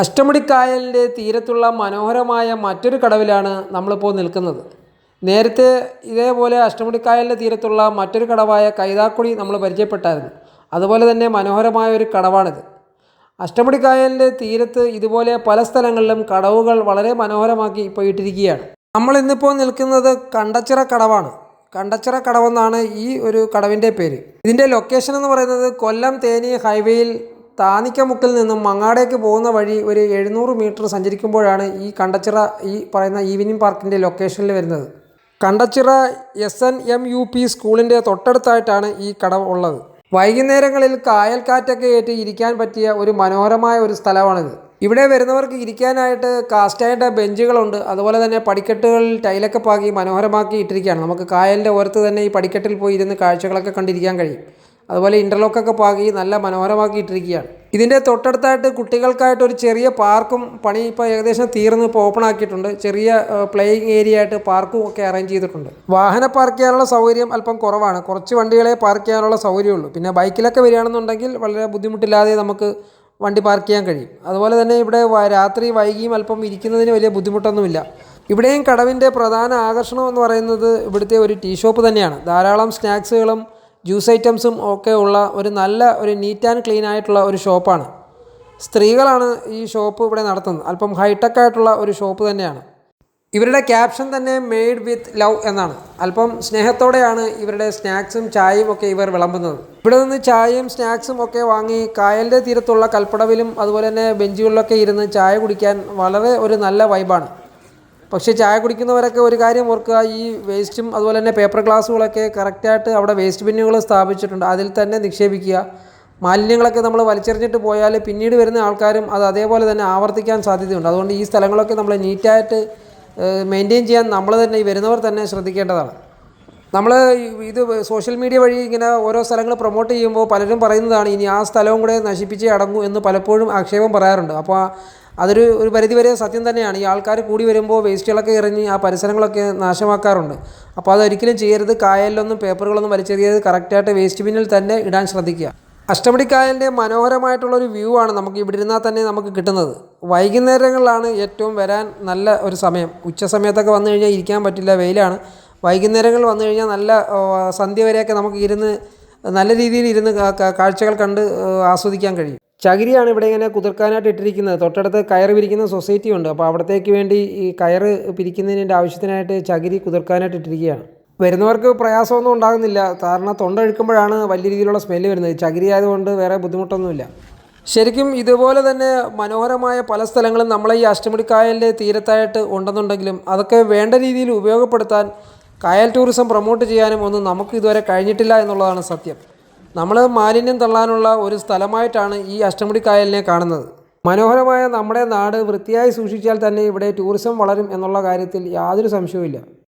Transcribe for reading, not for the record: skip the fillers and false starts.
അഷ്ടമുടിക്കായലിൻ്റെ തീരത്തുള്ള മനോഹരമായ മറ്റൊരു കടവിലാണ് നമ്മളിപ്പോൾ നിൽക്കുന്നത്. നേരത്തെ ഇതേപോലെ അഷ്ടമുടിക്കായലിൻ്റെ തീരത്തുള്ള മറ്റൊരു കടവായ കൈതാക്കുടി നമ്മൾ പരിചയപ്പെട്ടായിരുന്നു. അതുപോലെ തന്നെ മനോഹരമായ ഒരു കടവാണിത്. അഷ്ടമുടിക്കായലിൻ്റെ തീരത്ത് ഇതുപോലെ പല സ്ഥലങ്ങളിലും കടവുകൾ വളരെ മനോഹരമാക്കി ഇപ്പോൾ ഇട്ടിരിക്കുകയാണ്. നമ്മൾ ഇന്നിപ്പോൾ നിൽക്കുന്നത് കണ്ടച്ചിറ കടവാണ്. കണ്ടച്ചിറ കടവെന്നാണ് ഈ ഒരു കടവിൻ്റെ പേര്. ഇതിൻ്റെ ലൊക്കേഷൻ എന്ന് പറയുന്നത് കൊല്ലം തേനി ഹൈവേയിൽ താനിക്കമുക്കിൽ നിന്നും മങ്ങാടേക്ക് പോകുന്ന വഴി ഒരു 700 മീറ്റർ സഞ്ചരിക്കുമ്പോഴാണ് ഈ കണ്ടച്ചിറ ഈ പറയുന്ന ഈവനിംഗ് പാർക്കിൻ്റെ ലൊക്കേഷനിൽ വരുന്നത്. കണ്ടച്ചിറ SNMUP സ്കൂളിൻ്റെ തൊട്ടടുത്തായിട്ടാണ് ഈ കടവ് ഉള്ളത്. വൈകുന്നേരങ്ങളിൽ കായൽ കാറ്റൊക്കെ ഏറ്റ് ഇരിക്കാൻ പറ്റിയ ഒരു മനോഹരമായ ഒരു സ്ഥലമാണിത്. ഇവിടെ വരുന്നവർക്ക് ഇരിക്കാനായിട്ട് കാസ്റ്റായിട്ട് ബെഞ്ചുകളുണ്ട്. അതുപോലെ തന്നെ പടിക്കെട്ടുകളിൽ ടൈലൊക്കെ പാകി മനോഹരമാക്കി ഇട്ടിരിക്കുകയാണ്. നമുക്ക് കായലിൻ്റെ ഓരത്ത് തന്നെ ഈ പടിക്കെട്ടിൽ പോയി ഇരുന്ന് കാഴ്ചകളൊക്കെ കണ്ടിരിക്കാൻ കഴിയും. അതുപോലെ ഇൻ്റർലോക്കൊക്കെ പാകി നല്ല മനോഹരമാക്കി ഇട്ടിരിക്കുകയാണ്. ഇതിൻ്റെ തൊട്ടടുത്തായിട്ട് കുട്ടികൾക്കായിട്ട് ഒരു ചെറിയ പാർക്കും പണി ഇപ്പോൾ ഏകദേശം തീർന്ന് ഇപ്പോൾ ഓപ്പൺ ആക്കിയിട്ടുണ്ട്. ചെറിയ പ്ലേയിങ് ഏരിയ ആയിട്ട് പാർക്കും ഒക്കെ അറേഞ്ച് ചെയ്തിട്ടുണ്ട്. വാഹനം പാർക്ക് ചെയ്യാനുള്ള സൗകര്യം അല്പം കുറവാണ്. കുറച്ച് വണ്ടികളെ പാർക്ക് ചെയ്യാനുള്ള സൗകര്യമുള്ളൂ. പിന്നെ ബൈക്കിലൊക്കെ വരികയാണെന്നുണ്ടെങ്കിൽ വളരെ ബുദ്ധിമുട്ടില്ലാതെ നമുക്ക് വണ്ടി പാർക്ക് ചെയ്യാൻ കഴിയും. അതുപോലെ തന്നെ ഇവിടെ രാത്രി വൈകിയും അല്പം ഇരിക്കുന്നതിന് വലിയ ബുദ്ധിമുട്ടൊന്നുമില്ല. ഇവിടെയും കടവിൻ്റെ പ്രധാന ആകർഷണം എന്ന് പറയുന്നത് ഇവിടുത്തെ ഒരു ടീ ഷോപ്പ് തന്നെയാണ്. ധാരാളം സ്നാക്സുകളും ജ്യൂസ് ഐറ്റംസും ഒക്കെ ഉള്ള ഒരു നല്ല ഒരു നീറ്റ് ആൻഡ് ക്ലീൻ ആയിട്ടുള്ള ഒരു ഷോപ്പാണ്. സ്ത്രീകളാണ് ഈ ഷോപ്പ് ഇവിടെ നടത്തുന്നത്. അല്പം ഹൈടെക് ആയിട്ടുള്ള ഒരു ഷോപ്പ് തന്നെയാണ്. ഇവരുടെ ക്യാപ്ഷൻ തന്നെ മെയ്ഡ് വിത്ത് ലവ് എന്നാണ്. അല്പം സ്നേഹത്തോടെയാണ് ഇവരുടെ സ്നാക്സും ചായയും ഒക്കെ ഇവർ വിളമ്പുന്നത്. ഇവിടെ നിന്ന് ചായയും സ്നാക്സും ഒക്കെ വാങ്ങി കായലിൻ്റെ തീരത്തുള്ള കൽപ്പടവിലും അതുപോലെ തന്നെ ബെഞ്ചുകളിലൊക്കെ ഇരുന്ന് ചായ കുടിക്കാൻ വളരെ ഒരു നല്ല വൈബാണ്. പക്ഷേ ചായ കുടിക്കുന്നവരൊക്കെ ഒരു കാര്യം ഓർക്കുക, ഈ വേസ്റ്റും അതുപോലെ തന്നെ പേപ്പർ ഗ്ലാസ്സുകളൊക്കെ കറക്റ്റായിട്ട് അവിടെ വേസ്റ്റ് ബിന്നുകൾ സ്ഥാപിച്ചിട്ടുണ്ട്. അതിൽ തന്നെ നിക്ഷേപിക്കുക. മാലിന്യങ്ങളൊക്കെ നമ്മൾ വലിച്ചെറിഞ്ഞിട്ട് പോയാൽ പിന്നീട് വരുന്ന ആൾക്കാരും അത് അതേപോലെ തന്നെ ആവർത്തിക്കാൻ സാധ്യതയുണ്ട്. അതുകൊണ്ട് ഈ സ്ഥലങ്ങളൊക്കെ നമ്മൾ നീറ്റായിട്ട് മെയിൻറ്റെയിൻ ചെയ്യാൻ നമ്മൾ തന്നെ ഈ വരുന്നവർ തന്നെ ശ്രദ്ധിക്കേണ്ടതാണ്. നമ്മൾ ഇത് സോഷ്യൽ മീഡിയ വഴി ഇങ്ങനെ ഓരോ സ്ഥലങ്ങൾ പ്രൊമോട്ട് ചെയ്യുമ്പോൾ പലരും പറയുന്നതാണ് ഇനി ആ സ്ഥലവും കൂടെ നശിപ്പിച്ചേ അടങ്ങൂ എന്ന് പലപ്പോഴും ആക്ഷേപം പറയാറുണ്ട്. അപ്പോൾ അതൊരു പരിധിവരെ സത്യം തന്നെയാണ്. ഈ ആൾക്കാർ കൂടി വരുമ്പോൾ വേസ്റ്റുകളൊക്കെ എറിഞ്ഞ് ആ പരിസരങ്ങളൊക്കെ നാശമാക്കാറുണ്ട്. അപ്പോൾ അതൊരിക്കലും ചെയ്യരുത്. കായലിലൊന്നും പേപ്പറുകളൊന്നും വലിച്ചെറിയരുത്. കറക്റ്റായിട്ട് വേസ്റ്റ് ബിന്നിൽ തന്നെ ഇടാൻ ശ്രദ്ധിക്കുക. അഷ്ടമുടിക്കായലിൻ്റെ മനോഹരമായിട്ടുള്ളൊരു വ്യൂ ആണ് നമുക്ക് ഇവിടെ ഇരുന്നാൽ തന്നെ നമുക്ക് കിട്ടുന്നത്. വൈകുന്നേരങ്ങളിലാണ് ഏറ്റവും വരാൻ നല്ല ഒരു സമയം. ഉച്ച സമയത്തൊക്കെ വന്നു കഴിഞ്ഞാൽ ഇരിക്കാൻ പറ്റില്ല, വെയിലാണ്. വൈകുന്നേരങ്ങളിൽ വന്നു കഴിഞ്ഞാൽ നല്ല സന്ധ്യ വരെയൊക്കെ നമുക്ക് ഇരുന്ന് നല്ല രീതിയിൽ ഇരുന്ന് കാഴ്ചകൾ കണ്ട് ആസ്വദിക്കാൻ കഴിയും. ചകിരിയാണ് ഇവിടെ ഇങ്ങനെ കുതിർക്കാനായിട്ട് ഇട്ടിരിക്കുന്നത്. തൊട്ടടുത്ത് കയറ് പിരിക്കുന്ന സൊസൈറ്റി ഉണ്ട്. അപ്പോൾ അവിടത്തേക്ക് വേണ്ടി ഈ കയറ് പിരിക്കുന്നതിൻ്റെ ആവശ്യത്തിനായിട്ട് ചകിരി കുതിർക്കാനായിട്ട് ഇട്ടിരിക്കുകയാണ്. വരുന്നവർക്ക് പ്രയാസമൊന്നും ഉണ്ടാകുന്നില്ല. കാരണം തൊണ്ട ഇഴുക്കുമ്പോഴാണ് വലിയ രീതിയിലുള്ള സ്മെല്ല് വരുന്നത്. ചകിരി ആയതുകൊണ്ട് വേറെ ബുദ്ധിമുട്ടൊന്നുമില്ല. ശരിക്കും ഇതുപോലെ തന്നെ മനോഹരമായ പല സ്ഥലങ്ങളും നമ്മളെ ഈ അഷ്ടമുടിക്കായലിൻ്റെ തീരത്തായിട്ട് ഉണ്ടെന്നുണ്ടെങ്കിലും അതൊക്കെ വേണ്ട രീതിയിൽ ഉപയോഗപ്പെടുത്താൻ കായൽ ടൂറിസം പ്രൊമോട്ട് ചെയ്യാനും ഒന്നും നമുക്ക് ഇതുവരെ കഴിഞ്ഞിട്ടില്ല എന്നുള്ളതാണ് സത്യം. നമ്മൾ മാലിന്യം തള്ളാനുള്ള ഒരു സ്ഥലമായിട്ടാണ് ഈ അഷ്ടമുടിക്കായലിനെ കാണുന്നത്. മനോഹരമായ നമ്മുടെ നാട് വൃത്തിയായി സൂക്ഷിച്ചാൽ തന്നെ ഇവിടെ ടൂറിസം വളരും എന്നുള്ള കാര്യത്തിൽ യാതൊരു സംശയവുമില്ല.